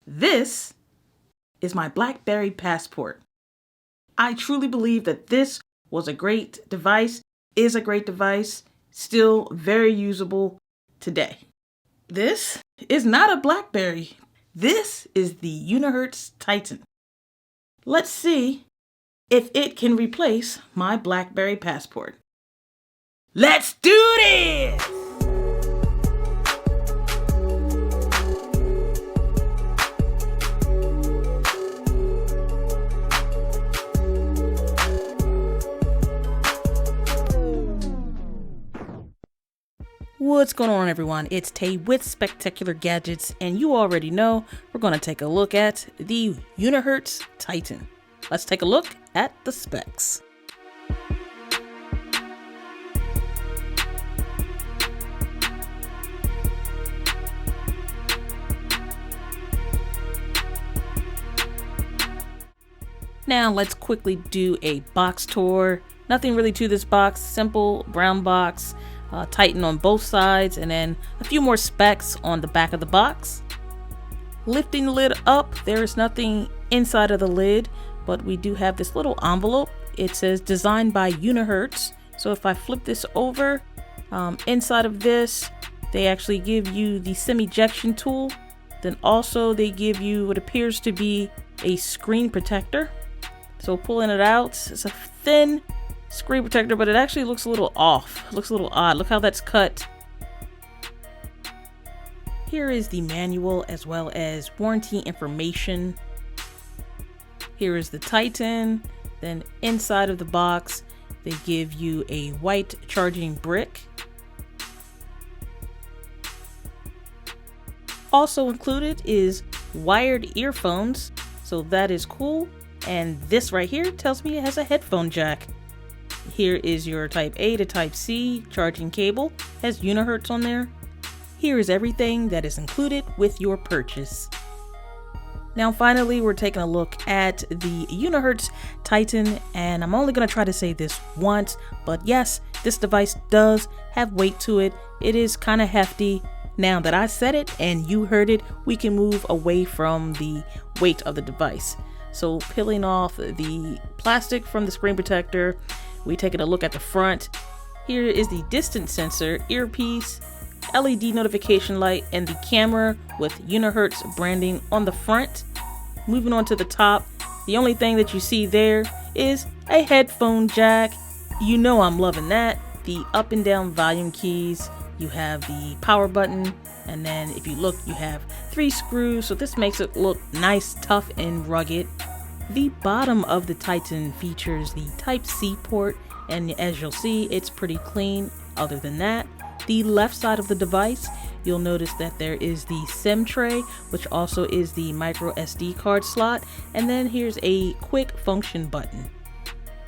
This is my BlackBerry Passport. I truly believe that this was a great device, is a great device, still very usable today. This is not a BlackBerry. This is the Unihertz Titan. Let's see if it can replace my BlackBerry Passport. Let's do this! What's going on, everyone? It's Tay with Spectacular Gadgets, and you already know we're going to take a look at the Unihertz Titan. Let's take a look at the specs. Now let's quickly do a box tour. Nothing really to this box, simple brown box. Titan on both sides, and then a few more specs on the back of the box. Lifting the lid up, there is nothing inside of the lid, but we do have this little envelope. It says designed by Unihertz. So if I flip this over, inside of this, they actually give you the SIM ejection tool. Then also they give you what appears to be a screen protector. So pulling it out, it's a thin screen protector, but it actually looks a little off. It looks a little odd. Look how that's cut. Here is the manual as well as warranty information. Here is the Titan. Then inside of the box, they give you a white charging brick. Also included is wired earphones, so that is cool. And this right here tells me it has a headphone jack. Here is your type A to type C charging cable, has Unihertz on there. Here is everything that is included with your purchase. Now finally, we're taking a look at the Unihertz Titan, and I'm only going to try to say this once, but yes, this device does have weight to it. It is kind of hefty. Now that I said it and you heard it, we can move away from the weight of the device. So peeling off the plastic from the screen protector, we taking a look at the front. Here is the distance sensor, earpiece, LED notification light, and the camera with Unihertz branding on the front. Moving on to the top, the only thing that you see there is a headphone jack. You know I'm loving that. The up and down volume keys. You have the power button, and then if you look, you have 3 screws, so this makes it look nice, tough, and rugged. The bottom of the Titan features the Type-C port, and as you'll see, it's pretty clean. Other than that, the left side of the device, you'll notice that there is the SIM tray, which also is the micro SD card slot, and then here's a quick function button.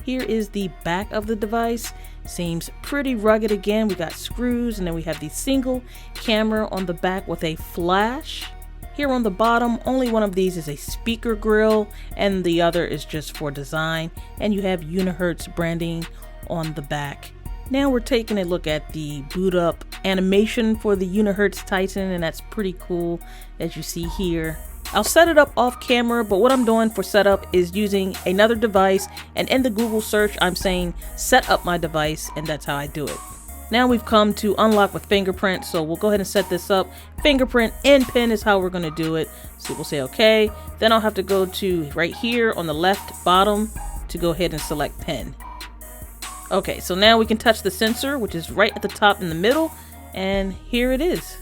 Here is the back of the device. Seems pretty rugged again. We got screws, and then we have the single camera on the back with a flash. Here on the bottom, only one of these is a speaker grill, and the other is just for design, and you have Unihertz branding on the back. Now we're taking a look at the boot up animation for the Unihertz Titan, and that's pretty cool, as you see here. I'll set it up off camera, but what I'm doing for setup is using another device, and in the Google search I'm saying set up my device, and that's how I do it. Now we've come to unlock with fingerprint, so we'll go ahead and set this up. Fingerprint and pin is how we're going to do it. So we'll say okay. Then I'll have to go to right here on the left bottom to go ahead and select pin. Okay, so now we can touch the sensor, which is right at the top in the middle, and here it is.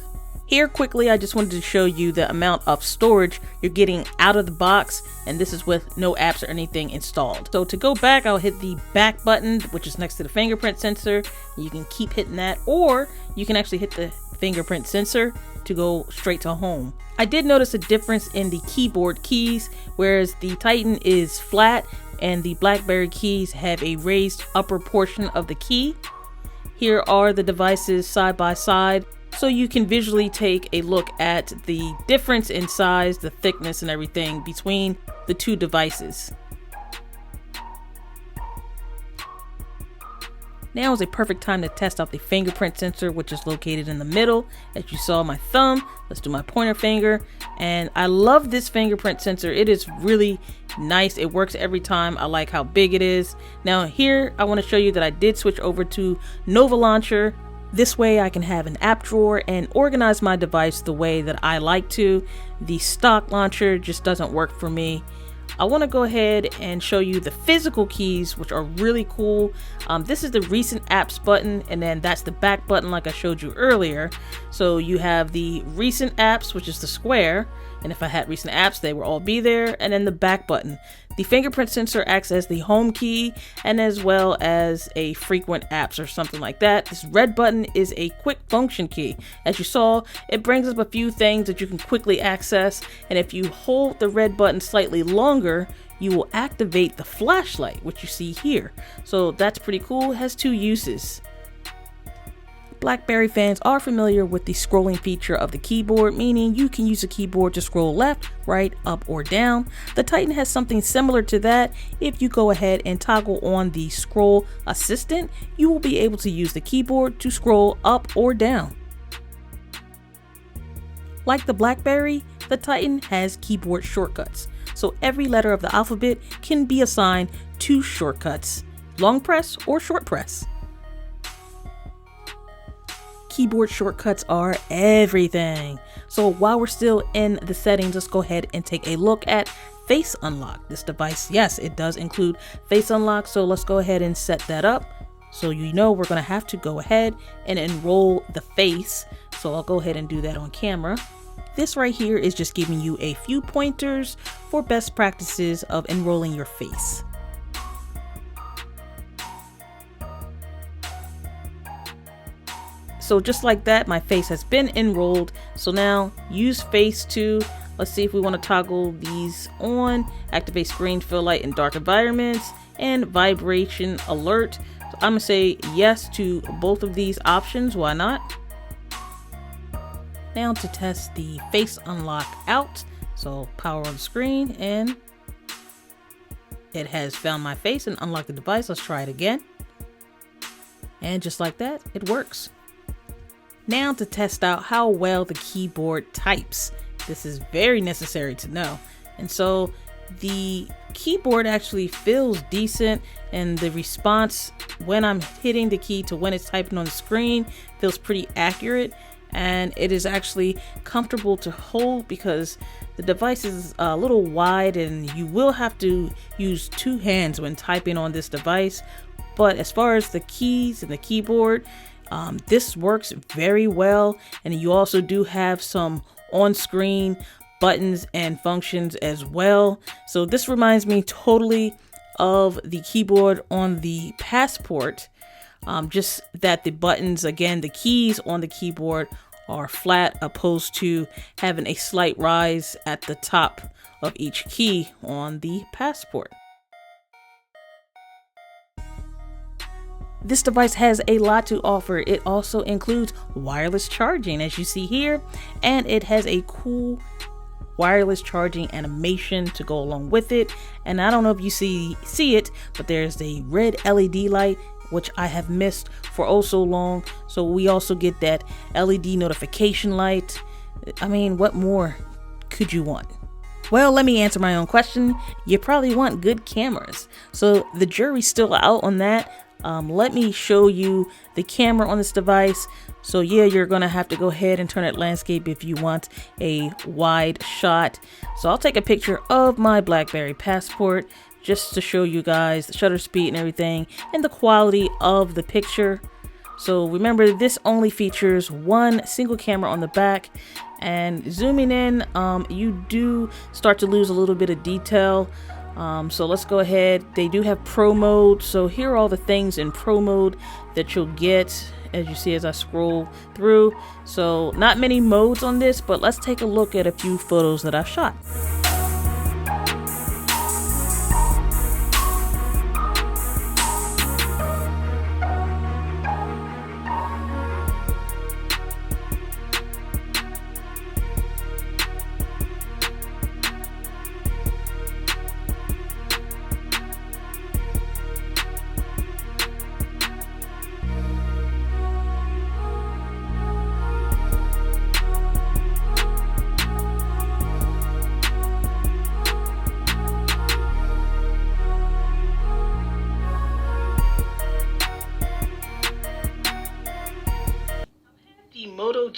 Here quickly, I just wanted to show you the amount of storage you're getting out of the box, and this is with no apps or anything installed. So to go back, I'll hit the back button, which is next to the fingerprint sensor. You can keep hitting that, or you can actually hit the fingerprint sensor to go straight to home. I did notice a difference in the keyboard keys, whereas the Titan is flat and the BlackBerry keys have a raised upper portion of the key. Here are the devices side by side, so you can visually take a look at the difference in size, the thickness, and everything between the two devices. Now is a perfect time to test out the fingerprint sensor, which is located in the middle. As you saw my thumb, let's do my pointer finger. And I love this fingerprint sensor. It is really nice. It works every time. I like how big it is. Now here, I want to show you that I did switch over to Nova Launcher. This way I can have an app drawer and organize my device the way that I like to. The stock launcher just doesn't work for me. I want to go ahead and show you the physical keys, which are really cool. This is the recent apps button, and then that's the back button like I showed you earlier. So you have the recent apps, which is the square, and if I had recent apps, they would all be there, and then the back button. The fingerprint sensor acts as the home key and as well as a frequent apps or something like that. This red button is a quick function key. As you saw, it brings up a few things that you can quickly access, and if you hold the red button slightly longer, you will activate the flashlight, which you see here. So that's pretty cool. It has two uses. BlackBerry fans are familiar with the scrolling feature of the keyboard, meaning you can use the keyboard to scroll left, right, up, or down. The Titan has something similar to that. If you go ahead and toggle on the scroll assistant, you will be able to use the keyboard to scroll up or down. Like the BlackBerry, the Titan has keyboard shortcuts, so every letter of the alphabet can be assigned two shortcuts: long press or short press. Keyboard shortcuts are everything. So while we're still in the settings, let's go ahead and take a look at Face Unlock. This device, yes, it does include Face Unlock, so let's go ahead and set that up. So you know we're going to have to go ahead and enroll the face. So I'll go ahead and do that on camera. This right here is just giving you a few pointers for best practices of enrolling your face. So just like that, my face has been enrolled. So now use face to, let's see if we want to toggle these on, activate screen fill light in dark environments and vibration alert. So I'm gonna say yes to both of these options, why not? Now to test the face unlock out. So power on the screen and it has found my face and unlocked the device. Let's try it again. And just like that, it works. Now to test out how well the keyboard types. This is very necessary to know. And so the keyboard actually feels decent, and the response when I'm hitting the key to when it's typing on the screen feels pretty accurate, and it is actually comfortable to hold because the device is a little wide and you will have to use two hands when typing on this device. But as far as the keys and the keyboard, this works very well, and you also do have some on-screen buttons and functions as well. So this reminds me totally of the keyboard on the Passport, just that the buttons, again, the keys on the keyboard are flat opposed to having a slight rise at the top of each key on the Passport. This device has a lot to offer. It also includes wireless charging, as you see here, and it has a cool wireless charging animation to go along with it. And I don't know if you see it, but there's a red LED light, which I have missed for oh so long. So we also get that LED notification light. I mean, what more could you want? Well, let me answer my own question. You probably want good cameras. So the jury's still out on that. Let me show you the camera on this device. So yeah, you're gonna have to go ahead and turn it landscape if you want a wide shot. So I'll take a picture of my BlackBerry Passport just to show you guys the shutter speed and everything and the quality of the picture. So remember, this only features one single camera on the back, and zooming in, you do start to lose a little bit of detail. So let's go ahead. They do have Pro mode. So here are all the things in Pro mode that you'll get as you see as I scroll through. So not many modes on this, but let's take a look at a few photos that I've shot.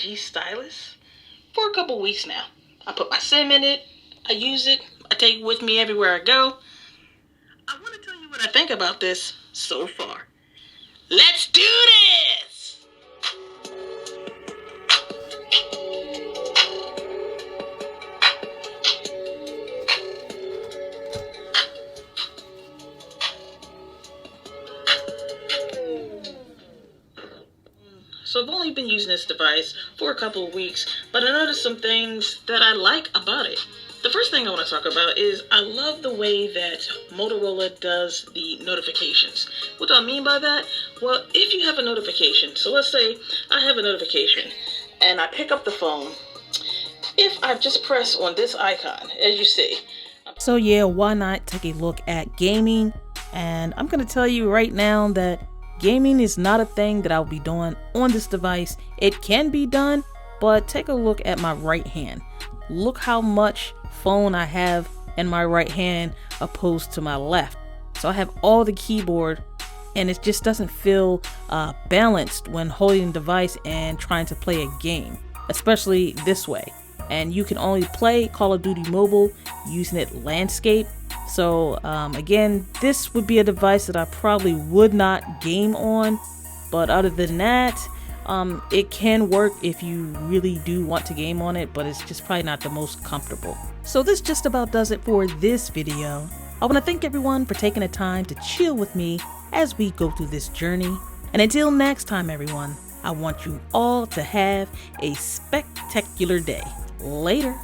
SpecTechG stylus for a couple weeks now. I put my SIM in it, I use it, I take it with me everywhere I go. I want to tell you what I think about this so far. Let's do this! So I've only been using this device for a couple of weeks, but I noticed some things that I like about it. The first thing I want to talk about is I love the way that Motorola does the notifications. What do I mean by that? Well, if you have a notification, so let's say I have a notification and I pick up the phone. If I just press on this icon, as you see. So yeah, why not take a look at gaming? And I'm going to tell you right now that gaming is not a thing that I'll be doing on this device. It can be done, but take a look at my right hand. Look how much phone I have in my right hand opposed to my left. So I have all the keyboard and it just doesn't feel balanced when holding the device and trying to play a game, especially this way. And you can only play Call of Duty Mobile using it landscape. So again, this would be a device that I probably would not game on, but other than that, it can work if you really do want to game on it, but it's just probably not the most comfortable. So this just about does it for this video. I want to thank everyone for taking the time to chill with me as we go through this journey. And until next time, everyone, I want you all to have a spectacular day. Later.